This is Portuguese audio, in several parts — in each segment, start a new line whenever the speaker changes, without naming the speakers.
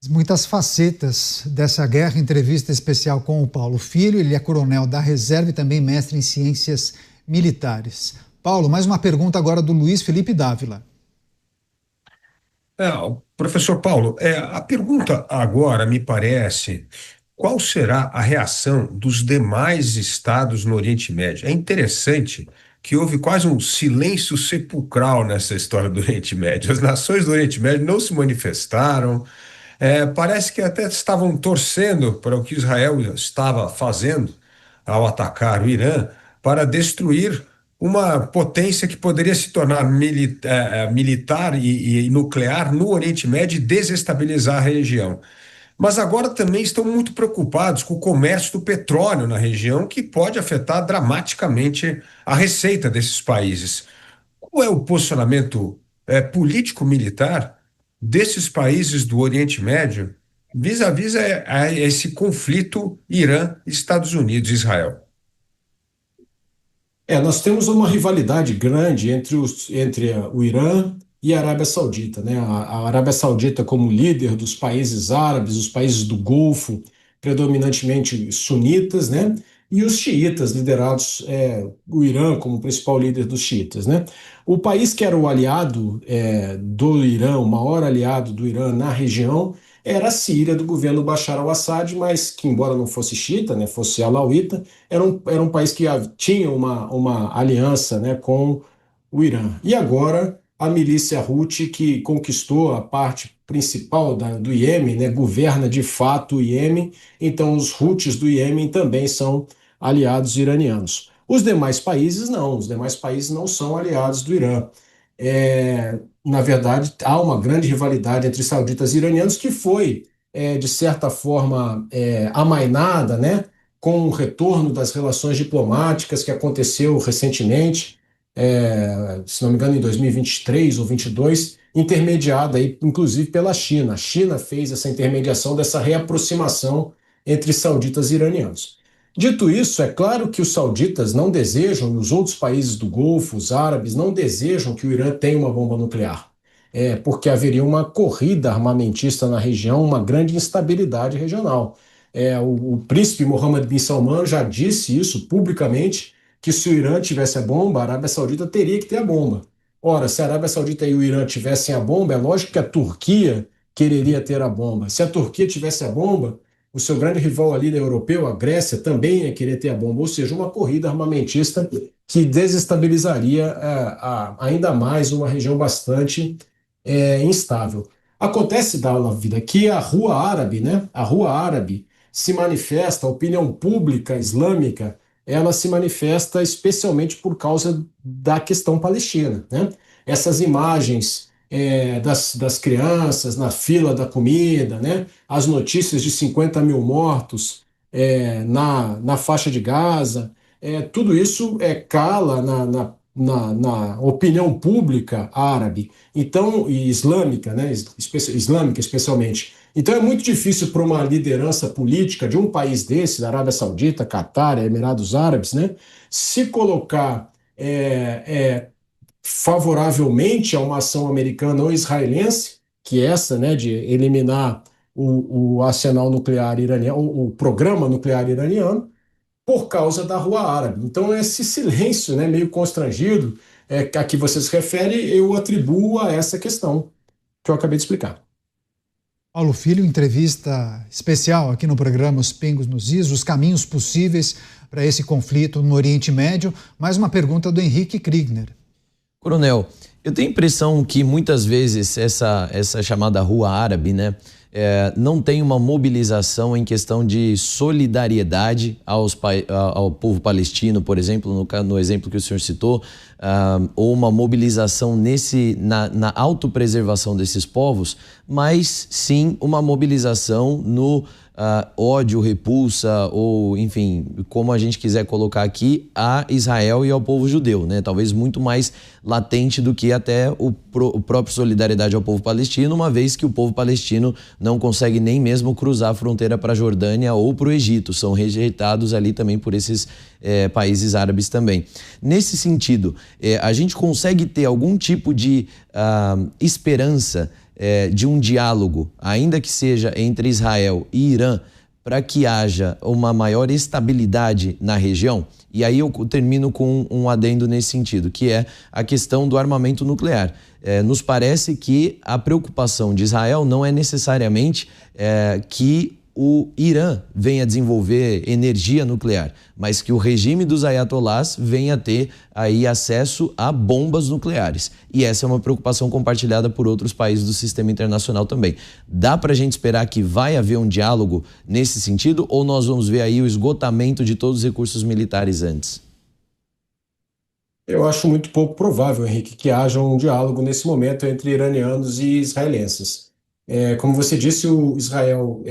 Muitas facetas dessa guerra. Entrevista especial com o Paulo Filho. Ele é coronel da reserva e também mestre em ciências militares. Paulo, mais uma pergunta agora do Luiz Felipe Dávila.
Professor Paulo, a pergunta agora me parece: qual será a reação dos demais estados no Oriente Médio? É interessante que houve quase um silêncio sepulcral nessa história do Oriente Médio. As nações do Oriente Médio não se manifestaram. Parece que até estavam torcendo para o que Israel estava fazendo ao atacar o Irã para destruir uma potência que poderia se tornar militar e nuclear no Oriente Médio e desestabilizar a região. Mas agora também estão muito preocupados com o comércio do petróleo na região, que pode afetar dramaticamente a receita desses países. Qual é o posicionamento político-militar desses países do Oriente Médio vis-à-vis a esse conflito Irã-Estados Unidos-Israel?
Nós temos uma rivalidade grande entre o Irã e a Arábia Saudita, né? A Arábia Saudita como líder dos países árabes, os países do Golfo, predominantemente sunitas, né? E os xiitas liderados, o Irã como principal líder dos xiitas, né? O país que era o aliado do Irã, o maior aliado do Irã na região, era a Síria, do governo Bashar al-Assad, mas que, embora não fosse xiita, né, fosse alauíta, era um país que tinha uma aliança, né, com o Irã. E agora a milícia Houthi, que conquistou a parte principal do Iêmen, né, governa de fato o Iêmen, então os Houthis do Iêmen também são aliados iranianos. Os demais países não são aliados do Irã. Na verdade, há uma grande rivalidade entre sauditas e iranianos que foi, de certa forma, amainada, né, com o retorno das relações diplomáticas que aconteceu recentemente, se não me engano, em 2023 ou 2022, intermediada, aí, inclusive, pela China. A China fez essa intermediação dessa reaproximação entre sauditas e iranianos. Dito isso, é claro que os sauditas não desejam, e os outros países do Golfo, os árabes, não desejam que o Irã tenha uma bomba nuclear, porque haveria uma corrida armamentista na região, uma grande instabilidade regional. O príncipe Mohammed bin Salman já disse isso publicamente, que se o Irã tivesse a bomba, a Arábia Saudita teria que ter a bomba. Ora, se a Arábia Saudita e o Irã tivessem a bomba, é lógico que a Turquia quereria ter a bomba. Se a Turquia tivesse a bomba, o seu grande rival ali europeu, a Grécia, também ia querer ter a bomba, ou seja, uma corrida armamentista que desestabilizaria ainda mais uma região bastante instável. Acontece da vida que a Rua Árabe, né? A Rua Árabe se manifesta, a opinião pública islâmica, ela se manifesta especialmente por causa da questão palestina, né? Essas imagens das crianças na fila da comida, né? As notícias de 50 mil mortos na faixa de Gaza, tudo isso cala na opinião pública árabe, então, e islâmica, né? Islâmica especialmente. Então é muito difícil para uma liderança política de um país desse, da Arábia Saudita, Catar, Emirados Árabes, né? Se colocar favoravelmente a uma ação americana ou israelense, que é essa, né, de eliminar o arsenal nuclear iraniano, o programa nuclear iraniano, por causa da Rua Árabe. Então, esse silêncio, né, meio constrangido a que você se refere, eu atribuo a essa questão que eu acabei de explicar.
Paulo Filho, entrevista especial aqui no programa Os Pingos nos Is, os caminhos possíveis para esse conflito no Oriente Médio. Mais uma pergunta do Henrique Kriegner.
Coronel, eu tenho a impressão que muitas vezes essa chamada Rua Árabe, né, não tem uma mobilização em questão de solidariedade ao povo palestino, por exemplo, no exemplo que o senhor citou, ou uma mobilização na autopreservação desses povos, mas sim uma mobilização no ódio, repulsa, ou enfim, como a gente quiser colocar aqui, a Israel e ao povo judeu, né? Talvez muito mais latente do que até o próprio solidariedade ao povo palestino, uma vez que o povo palestino não consegue nem mesmo cruzar a fronteira para a Jordânia ou para o Egito, são rejeitados ali também por esses países árabes também. Nesse sentido, a gente consegue ter algum tipo de esperança de um diálogo, ainda que seja entre Israel e Irã, para que haja uma maior estabilidade na região? E aí eu termino com um adendo nesse sentido, que é a questão do armamento nuclear. Nos parece que a preocupação de Israel não é necessariamente que o Irã venha desenvolver energia nuclear, mas que o regime dos ayatolás venha ter aí acesso a bombas nucleares. E essa é uma preocupação compartilhada por outros países do sistema internacional também. Dá para a gente esperar que vai haver um diálogo nesse sentido, ou nós vamos ver aí o esgotamento de todos os recursos militares antes?
Eu acho muito pouco provável, Henrique, que haja um diálogo nesse momento entre iranianos e israelenses. Como você disse, o Israel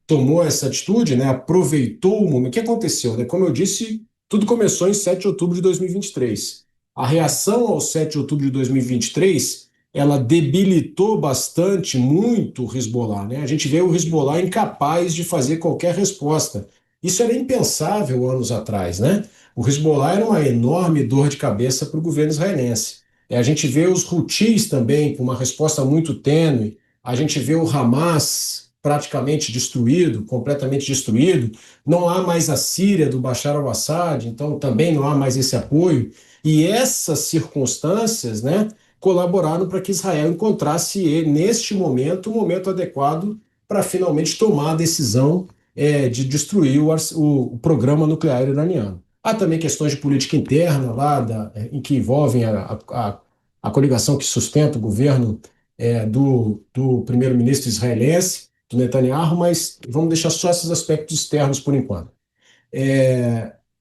tomou essa atitude, né, aproveitou o momento. O que aconteceu? Né? Como eu disse, tudo começou em 7 de outubro de 2023. A reação ao 7 de outubro de 2023, ela debilitou bastante, muito o Hezbollah. Né? A gente vê o Hezbollah incapaz de fazer qualquer resposta. Isso era impensável anos atrás. Né? O Hezbollah era uma enorme dor de cabeça para o governo israelense. A gente vê os Houthis também com uma resposta muito tênue. A gente vê o Hamas praticamente destruído, completamente destruído. Não há mais a Síria do Bashar al-Assad, então também não há mais esse apoio. E essas circunstâncias, né, colaboraram para que Israel encontrasse, neste momento, o momento adequado para finalmente tomar a decisão de destruir o programa nuclear iraniano. Há também questões de política interna lá, em que envolvem a coligação que sustenta o governo do primeiro-ministro israelense, do Netanyahu, mas vamos deixar só esses aspectos externos por enquanto.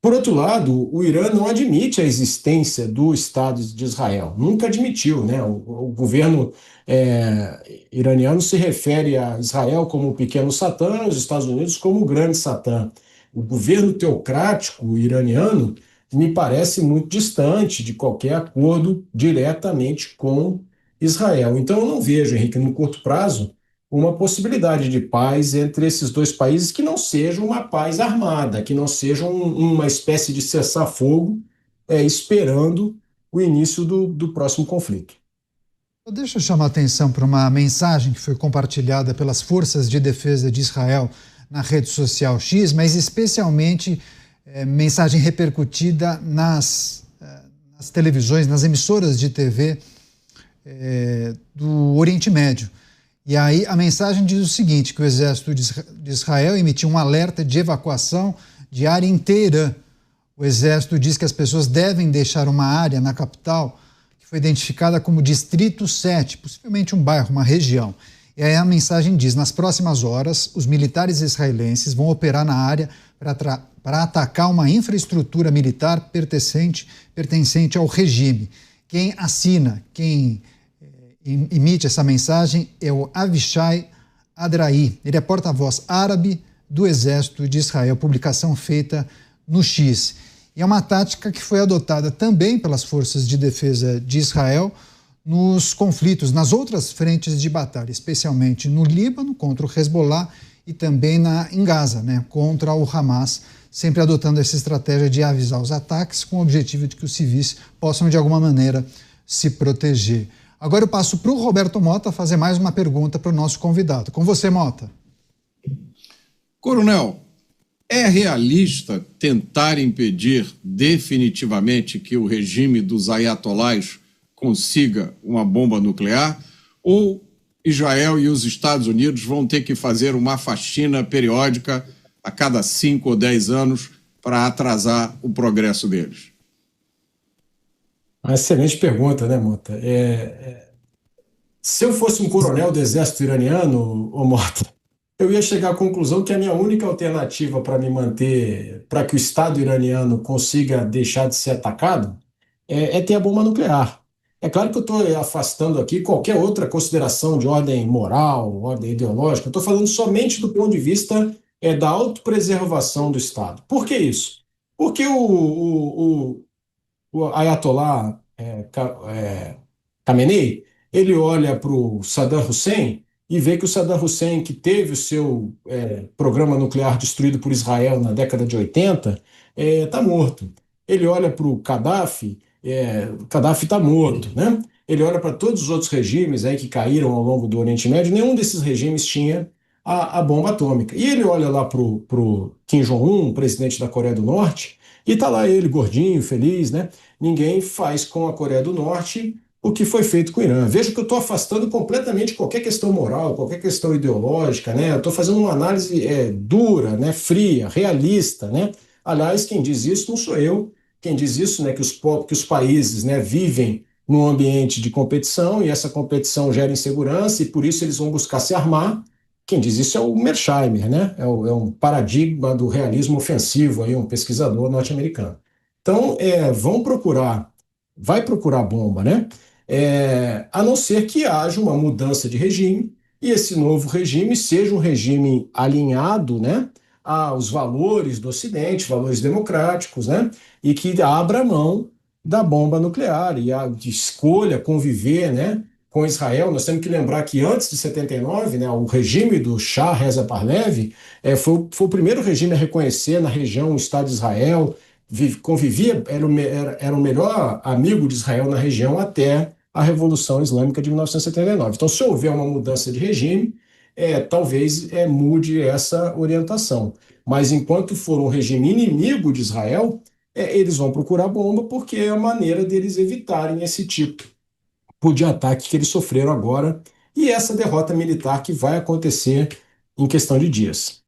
Por outro lado, o Irã não admite a existência do Estado de Israel, nunca admitiu, né? O governo iraniano se refere a Israel como o pequeno Satã, os Estados Unidos como o grande Satã. O governo teocrático iraniano me parece muito distante de qualquer acordo diretamente com Israel. Então eu não vejo, Henrique, no curto prazo, uma possibilidade de paz entre esses dois países que não seja uma paz armada, que não seja uma espécie de cessar-fogo esperando o início do próximo conflito.
Deixa eu chamar a atenção para uma mensagem que foi compartilhada pelas Forças de Defesa de Israel na rede social X, mas especialmente mensagem repercutida nas televisões, nas emissoras de TV do Oriente Médio. E aí a mensagem diz o seguinte, que o exército de Israel emitiu um alerta de evacuação de área inteira. O exército diz que as pessoas devem deixar uma área na capital que foi identificada como Distrito 7, possivelmente um bairro, uma região. E aí a mensagem diz, nas próximas horas, os militares israelenses vão operar na área para atacar uma infraestrutura militar pertencente ao regime. Quem assina, quem emite essa mensagem é o Avishai Adraí. Ele é porta-voz árabe do Exército de Israel, publicação feita no X. E é uma tática que foi adotada também pelas Forças de Defesa de Israel nos conflitos, nas outras frentes de batalha, especialmente no Líbano, contra o Hezbollah, e também em Gaza, né, contra o Hamas, sempre adotando essa estratégia de avisar os ataques com o objetivo de que os civis possam, de alguma maneira, se proteger. Agora eu passo para o Roberto Mota fazer mais uma pergunta para o nosso convidado. Com você, Mota.
Coronel, é realista tentar impedir definitivamente que o regime dos ayatolás consiga uma bomba nuclear? Ou Israel e os Estados Unidos vão ter que fazer uma faxina periódica a cada 5 ou 10 anos para atrasar o progresso deles?
Uma excelente pergunta, né, Mota? Se eu fosse um coronel do exército iraniano, Mota, eu ia chegar à conclusão que a minha única alternativa para me manter, para que o Estado iraniano consiga deixar de ser atacado, é ter a bomba nuclear. É claro que eu estou afastando aqui qualquer outra consideração de ordem moral, ordem ideológica. Eu estou falando somente do ponto de vista da autopreservação do Estado. Por que isso? Porque o Ayatollah Khamenei, ele olha para o Saddam Hussein e vê que o Saddam Hussein, que teve o seu programa nuclear destruído por Israel na década de 80, está morto. Ele olha para o Gaddafi está morto, né? ele olha para todos os outros regimes aí que caíram ao longo do Oriente Médio, nenhum desses regimes tinha a bomba atômica. E ele olha lá para o Kim Jong-un, presidente da Coreia do Norte, e tá lá ele, gordinho, feliz, né? Ninguém faz com a Coreia do Norte o que foi feito com o Irã. Veja que eu estou afastando completamente qualquer questão moral, qualquer questão ideológica, né? Eu estou fazendo uma análise dura, né? Fria, realista, né? Aliás, quem diz isso não sou eu. Quem diz isso, né? Que os países, né, vivem num ambiente de competição e essa competição gera insegurança e por isso eles vão buscar se armar. Quem diz isso é o Mersheimer, né? É um paradigma do realismo ofensivo, aí, um pesquisador norte-americano. Então, vai procurar bomba, né? A não ser que haja uma mudança de regime e esse novo regime seja um regime alinhado, né, aos valores do Ocidente, valores democráticos, né, e que abra mão da bomba nuclear e escolha conviver, né, com Israel. Nós temos que lembrar que antes de 79, né, o regime do Shah Reza Pahlavi foi o primeiro regime a reconhecer na região o Estado de Israel, convivia, era o melhor amigo de Israel na região até a Revolução Islâmica de 1979. Então, se houver uma mudança de regime, talvez mude essa orientação. Mas enquanto for um regime inimigo de Israel, eles vão procurar bomba porque é a maneira deles evitarem esse tipo de ataque que eles sofreram agora e essa derrota militar que vai acontecer em questão de dias.